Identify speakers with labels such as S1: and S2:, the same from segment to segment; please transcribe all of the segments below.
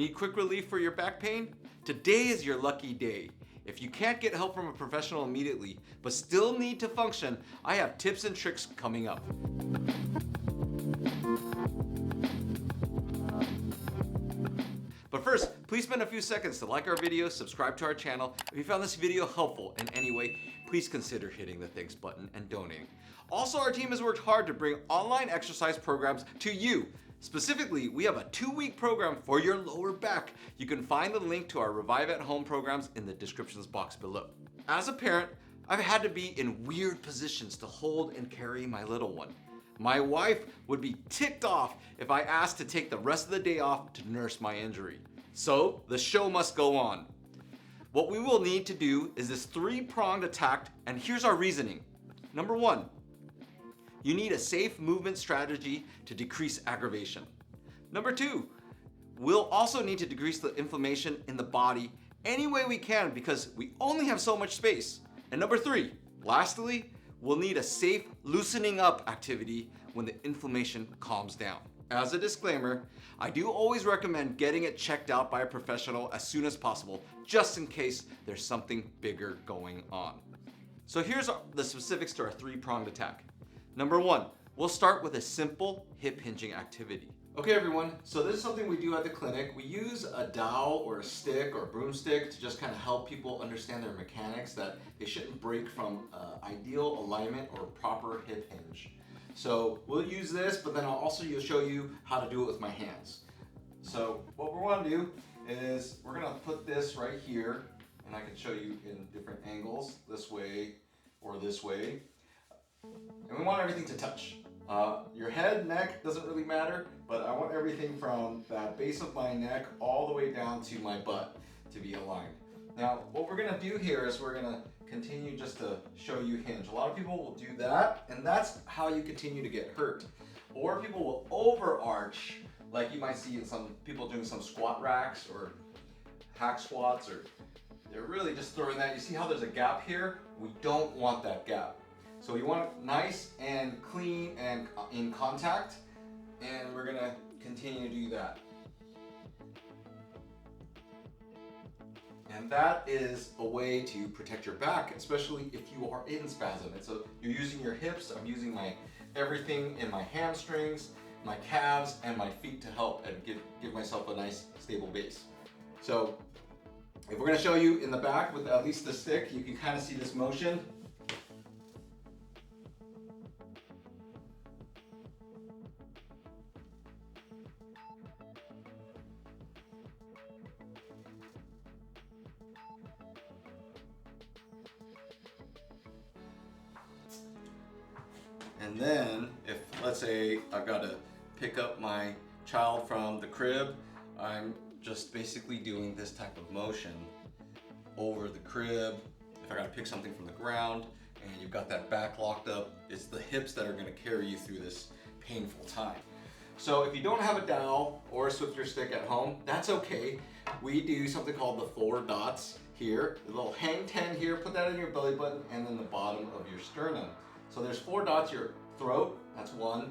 S1: Need quick relief for your back pain? Today is your lucky day. If you can't get help from a professional immediately, but still need to function, I have tips and tricks coming up. But first, please spend a few seconds to like our video, subscribe to our channel. If you found this video helpful in any way, please consider hitting the thanks button and donating. Also, our team has worked hard to bring online exercise programs to you. Specifically, we have a 2-week program for your lower back. You can find the link to our Revive at Home programs in the descriptions box below. As a parent, I've had to be in weird positions to hold and carry my little one. My wife would be ticked off if I asked to take the rest of the day off to nurse my injury. So the show must go on. What we will need to do is this 3-pronged attack, and here's our reasoning. Number 1, you need a safe movement strategy to decrease aggravation. Number 2, we'll also need to decrease the inflammation in the body any way we can because we only have so much space. And number 3, lastly, we'll need a safe loosening up activity when the inflammation calms down. As a disclaimer, I do always recommend getting it checked out by a professional as soon as possible, just in case there's something bigger going on. So here's the specifics to our 3-pronged attack. Number 1, we'll start with a simple hip hinging activity. Okay everyone, so this is something we do at the clinic. We use a dowel or a stick or a broomstick to just kind of help people understand their mechanics, that they shouldn't break from ideal alignment or proper hip hinge. So we'll use this, but then I'll also show you how to do it with my hands. So what we're gonna do is we're gonna put this right here, and I can show you in different angles, this way or this way. And we want everything to touch. Your head, neck, doesn't really matter, but I want everything from that base of my neck all the way down to my butt to be aligned. Now, what we're gonna do here is we're gonna continue just to show you hinge. A lot of people will do that, and that's how you continue to get hurt. Or people will overarch, like you might see in some people doing some squat racks or hack squats, or they're really just throwing that. You see how there's a gap here? We don't want that gap. So you want it nice and clean and in contact, and we're gonna continue to do that. And that is a way to protect your back, especially if you are in spasm. You're using your hips, I'm using my everything in my hamstrings, my calves, and my feet to help and give myself a nice stable base. So if we're gonna show you in the back with at least the stick, you can kind of see this motion. And then, if let's say I've got to pick up my child from the crib, I'm just basically doing this type of motion over the crib. If I got to pick something from the ground and you've got that back locked up, it's the hips that are going to carry you through this painful time. So if you don't have a dowel or a swifter stick at home, that's okay. We do something called the 4 dots here. The little hang 10 here, put that in your belly button and then the bottom of your sternum. So there's 4 dots, your throat, that's 1.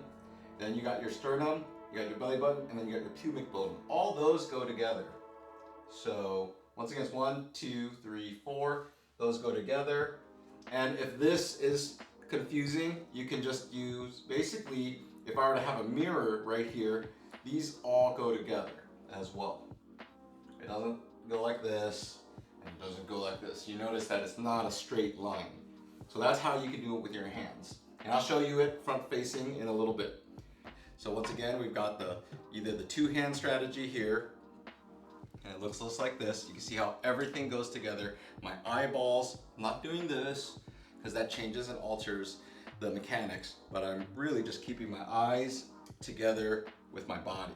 S1: Then you got your sternum, you got your belly button, and then you got your pubic bone. All those go together. So once again, it's 1, 2, 3, 4. Those go together. And if this is confusing, you can just use, basically, if I were to have a mirror right here, these all go together as well. It doesn't go like this, and it doesn't go like this. You notice that it's not a straight line. So that's how you can do it with your hands. And I'll show you it front facing in a little bit. So once again, we've got either the 2-hand strategy here, and it looks just like this. You can see how everything goes together. My eyeballs, I'm not doing this, because that changes and alters the mechanics, but I'm really just keeping my eyes together with my body.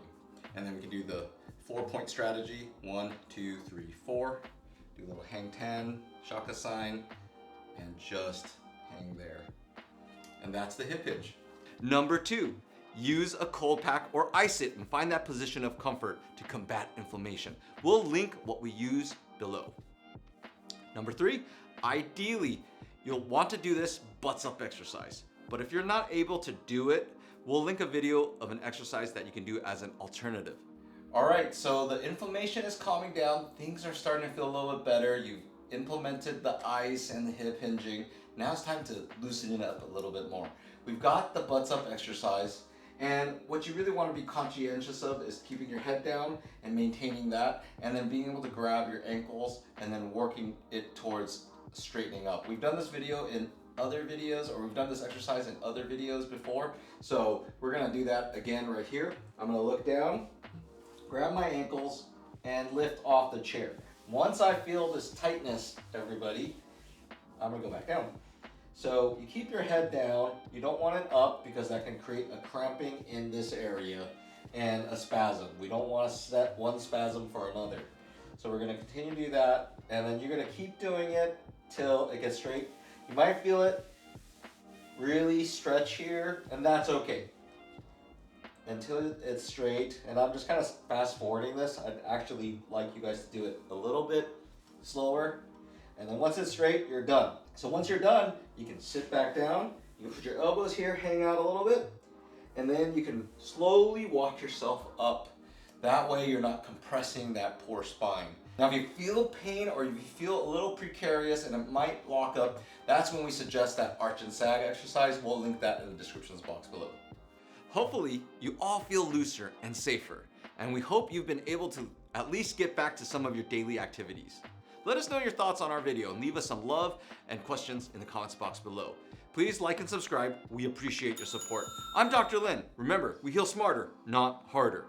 S1: And then we can do the 4-point strategy, 1, 2, 3, 4. Do a little hang 10, shaka sign, and just hang there. And that's the hip hinge. Number 2, use a cold pack or ice it and find that position of comfort to combat inflammation. We'll link what we use below. Number 3, ideally, you'll want to do this butts up exercise. But if you're not able to do it, we'll link a video of an exercise that you can do as an alternative. All right, so the inflammation is calming down. Things are starting to feel a little bit better. You've implemented the ice and the hip hinging. Now it's time to loosen it up a little bit more. We've got the butts up exercise. And what you really want to be conscientious of is keeping your head down and maintaining that, and then being able to grab your ankles and then working it towards straightening up. We've done this video in other videos, or we've done this exercise in other videos before. So we're gonna do that again right here. I'm gonna look down, grab my ankles, and lift off the chair. Once I feel this tightness, everybody, I'm gonna go back down. So you keep your head down. You don't want it up because that can create a cramping in this area and a spasm. We don't want to set one spasm for another. So we're gonna continue to do that, and then you're gonna keep doing it till it gets straight. You might feel it really stretch here, and that's okay. Until it's straight, and I'm just kind of fast forwarding this. I'd actually like you guys to do it a little bit slower, and then once it's straight, you're done. So once you're done, you can sit back down, you can put your elbows here, hang out a little bit, and then you can slowly walk yourself up. That way you're not compressing that poor spine. Now if you feel pain or if you feel a little precarious and it might lock up, that's when we suggest that arch and sag exercise. We'll link that in the descriptions box below. Hopefully, you all feel looser and safer, and we hope you've been able to at least get back to some of your daily activities. Let us know your thoughts on our video and leave us some love and questions in the comments box below. Please like and subscribe. We appreciate your support. I'm Dr. Lin. Remember, we heal smarter, not harder.